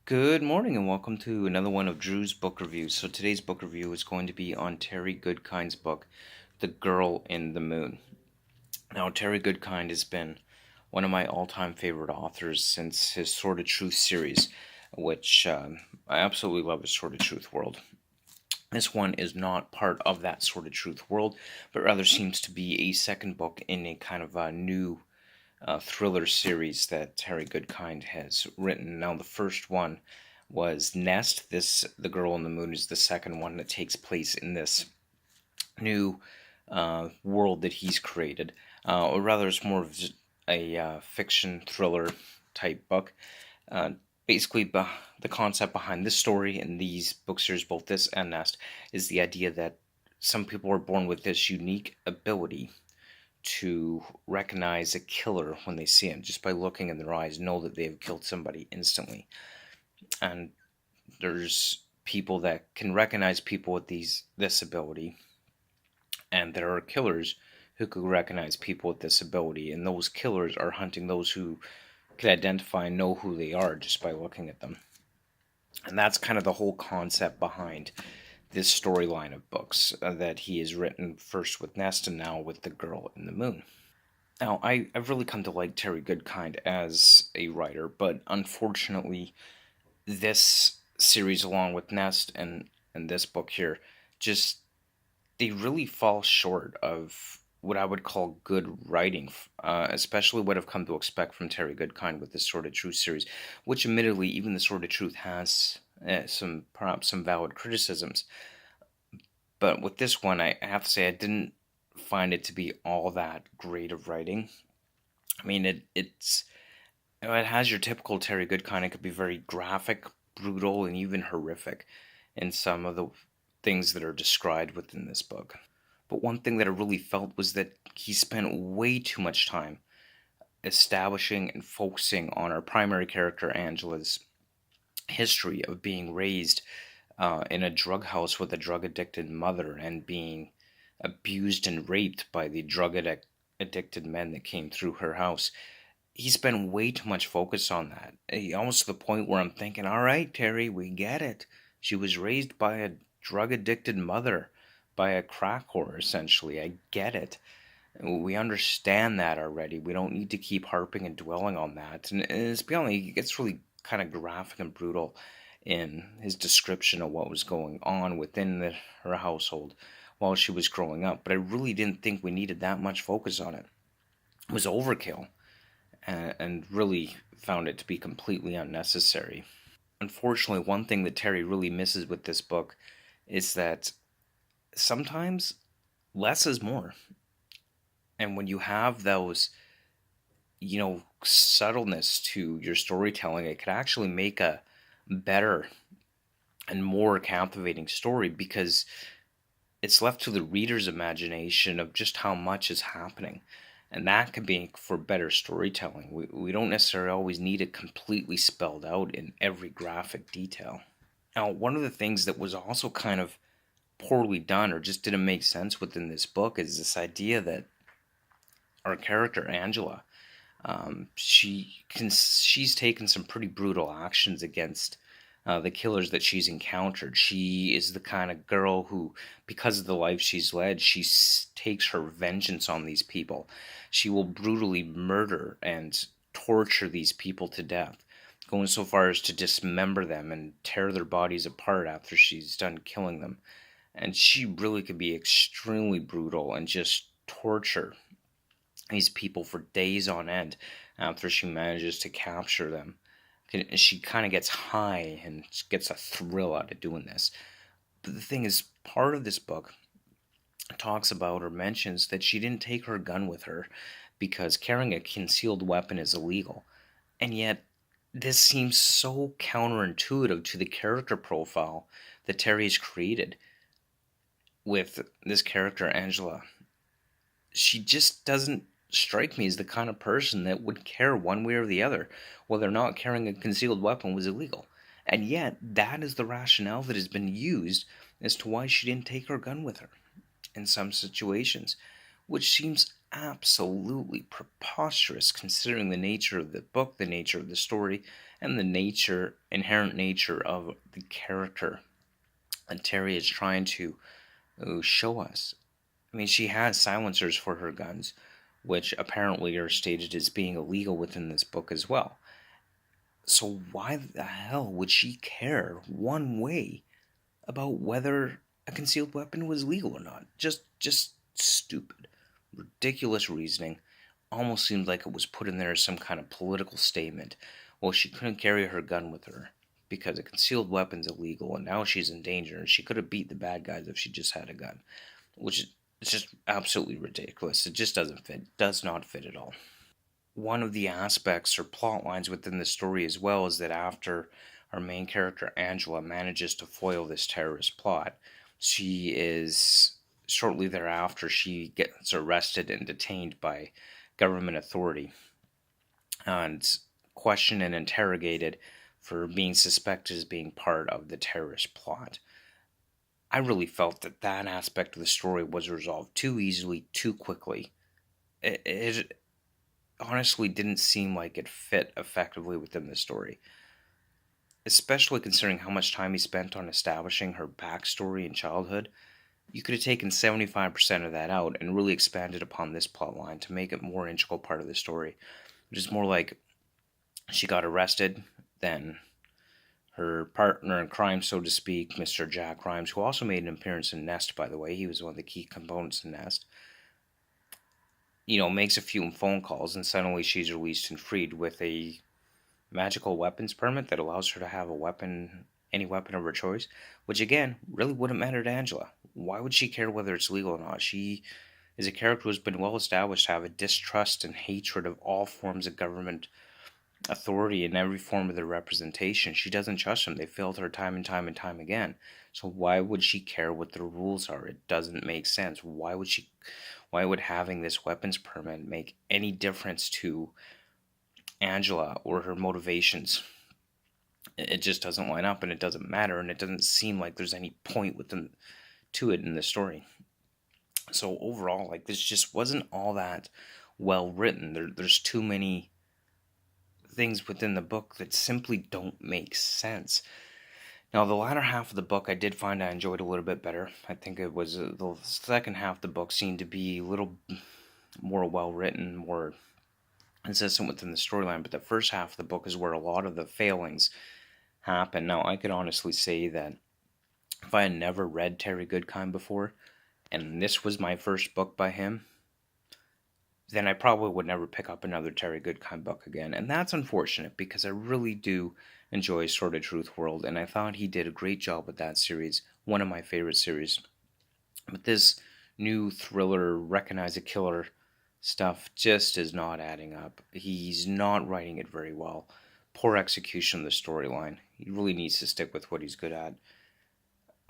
Good morning and welcome to another one of Drew's book reviews. So today's book review is going to be on Terry Goodkind's book, The Girl in the Moon. Now, Terry Goodkind has been one of my all-time favorite authors since his Sword of Truth series, which I absolutely love his Sword of Truth world. This one is not part of that Sword of Truth world, but rather seems to be a second book in a kind of a new thriller series that Terry Goodkind has written. Now, the first one was Nest. The Girl in the Moon, is the second one that takes place in this new world that he's created, or rather, it's more of just a fiction thriller type book. Uh, Basically, the concept behind this story and these book series, both this and Nest, is the idea that some people are born with this unique ability to recognize a killer when they see him, just by looking in their eyes, know that they have killed somebody instantly. And there's people that can recognize people with this ability, and there are killers who could recognize people with this ability, and those killers are hunting those who can identify and know who they are just by looking at them. And that's kind of the whole concept behind this storyline of books that he has written, first with Nest and now with The Girl in the Moon. Now, I've really come to like Terry Goodkind as a writer, but unfortunately, this series, along with Nest and this book here, just they really fall short of what I would call good writing, especially what I've come to expect from Terry Goodkind with this Sword of Truth series, which admittedly, even the Sword of Truth has perhaps some valid criticisms. But with this one, I have to say I didn't find it to be all that great of writing. I mean, it has your typical Terry Goodkind. It could be very graphic, brutal, and even horrific in some of the things that are described within this book. But one thing that I really felt was that he spent way too much time establishing and focusing on our primary character, Angela's history of being raised in a drug house with a drug addicted mother and being abused and raped by the addicted men that came through her house. He spent way too much focus on that. Almost to the point where I'm thinking, all right, Terry, we get it. She was raised by a drug addicted mother, by a crack whore, essentially. I get it. We understand that already. We don't need to keep harping and dwelling on that. And it's beyond, it gets really kind of graphic and brutal in his description of what was going on within her household while she was growing up. But I really didn't think we needed that much focus on it. It was overkill, and really found it to be completely unnecessary. Unfortunately, one thing that Terry really misses with this book is that sometimes less is more. And when you have those, subtleness to your storytelling, it could actually make a better and more captivating story, because it's left to the reader's imagination of just how much is happening. And that can be for better storytelling. We don't necessarily always need it completely spelled out in every graphic detail. Now, one of the things that was also kind of poorly done or just didn't make sense within this book is this idea that our character, Angela, she's taken some pretty brutal actions against the killers that she's encountered. She is the kind of girl who, because of the life she's led, takes her vengeance on these people. She will brutally murder and torture these people to death, going so far as to dismember them and tear their bodies apart after she's done killing them. And she really could be extremely brutal and just torture these people for days on end after she manages to capture them. She kind of gets high and gets a thrill out of doing this. But the thing is, part of this book talks about or mentions that she didn't take her gun with her because carrying a concealed weapon is illegal. And yet, this seems so counterintuitive to the character profile that Terry has created with this character, Angela. She just doesn't strike me as the kind of person that would care one way or the other whether or not carrying a concealed weapon was illegal. And yet, that is the rationale that has been used as to why she didn't take her gun with her in some situations, which seems absolutely preposterous considering the nature of the book, the nature of the story, and the inherent nature of the character that Terry is trying to show us. I mean, she has silencers for her guns, which apparently are stated as being illegal within this book as well. So why the hell would she care one way about whether a concealed weapon was legal or not? Just stupid, ridiculous reasoning. Almost seemed like it was put in there as some kind of political statement. Well, she couldn't carry her gun with her because a concealed weapon's illegal, and now she's in danger, and she could have beat the bad guys if she just had a gun, which is just absolutely ridiculous. It just doesn't fit. Does not fit at all. One of the aspects or plot lines within the story as well is that after our main character Angela manages to foil this terrorist plot, she is shortly thereafter she gets arrested and detained by government authority and questioned and interrogated for being suspected as being part of the terrorist plot. I really felt that that aspect of the story was resolved too easily, too quickly. It honestly didn't seem like it fit effectively within the story, especially considering how much time he spent on establishing her backstory and childhood. You could have taken 75% of that out and really expanded upon this plot line to make it more integral part of the story, which is more like she got arrested, then her partner in crime, so to speak, Mr. Jack Grimes, who also made an appearance in Nest, by the way, he was one of the key components in Nest, makes a few phone calls, and suddenly she's released and freed with a magical weapons permit that allows her to have a weapon, any weapon of her choice, which again, really wouldn't matter to Angela. Why would she care whether it's legal or not? She is a character who's been well established to have a distrust and hatred of all forms of government authority in every form of their representation. She doesn't trust them. They failed her time and time and time again. So why would she care what the rules are? It doesn't make sense. Why would having this weapons permit make any difference to Angela or her motivations? It just doesn't line up, and it doesn't matter, and it doesn't seem like there's any point within to it in the story. So overall, like, this just wasn't all that well written. There's too many things within the book that simply don't make sense. Now, the latter half of the book I did find I enjoyed a little bit better. I think it was the second half of the book seemed to be a little more well written, more consistent within the storyline, but the first half of the book is where a lot of the failings happen. Now, I could honestly say that if I had never read Terry Goodkind before, and this was my first book by him, then I probably would never pick up another Terry Goodkind book again. And that's unfortunate because I really do enjoy Sword of Truth World, and I thought he did a great job with that series, one of my favorite series. But this new thriller, Recognize a Killer stuff just is not adding up. He's not writing it very well. Poor execution of the storyline. He really needs to stick with what he's good at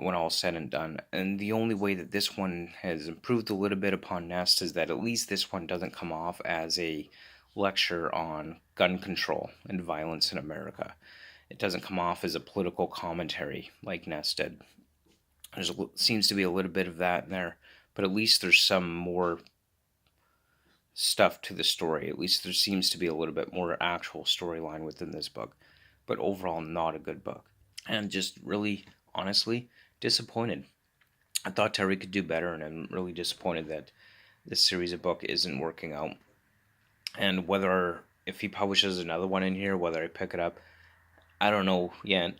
when all's said and done. And the only way that this one has improved a little bit upon Nest is that at least this one doesn't come off as a lecture on gun control and violence in America. It doesn't come off as a political commentary like Nest did. There seems to be a little bit of that in there, but at least there's some more stuff to the story. At least there seems to be a little bit more actual storyline within this book. But overall, not a good book. And just really, honestly, disappointed. I thought Terry could do better, and I'm really disappointed that this series of book isn't working out. And whether, if he publishes another one in here, whether I pick it up, I don't know yet.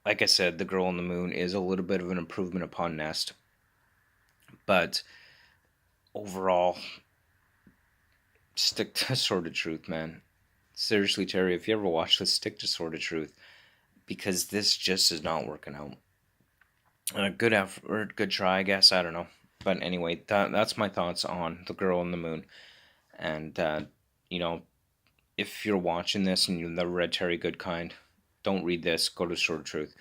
Like I said, The Girl on the Moon is a little bit of an improvement upon Nest. But overall, stick to Sword of Truth, man. Seriously, Terry, if you ever watch this, stick to Sword of Truth. Because this just is not working out. Good effort, good try, I guess. I don't know. But anyway, that's my thoughts on The Girl on the Moon. And, if you're watching this and you've never read Terry Goodkind, don't read this. Go to Sword of Truth.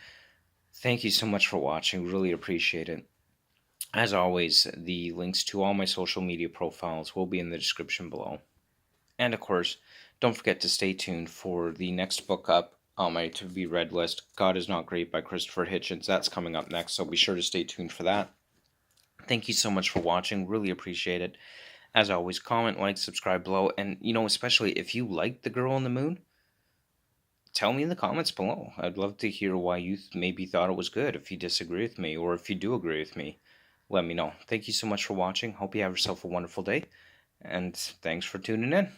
Thank you so much for watching. Really appreciate it. As always, the links to all my social media profiles will be in the description below. And, of course, don't forget to stay tuned for the next book up on my to-be-read list, God Is Not Great by Christopher Hitchens. That's coming up next, so be sure to stay tuned for that. Thank you so much for watching. Really appreciate it. As always, comment, like, subscribe below. And, especially if you like The Girl on the Moon, tell me in the comments below. I'd love to hear why you maybe thought it was good. If you disagree with me, or if you do agree with me, let me know. Thank you so much for watching. Hope you have yourself a wonderful day, and thanks for tuning in.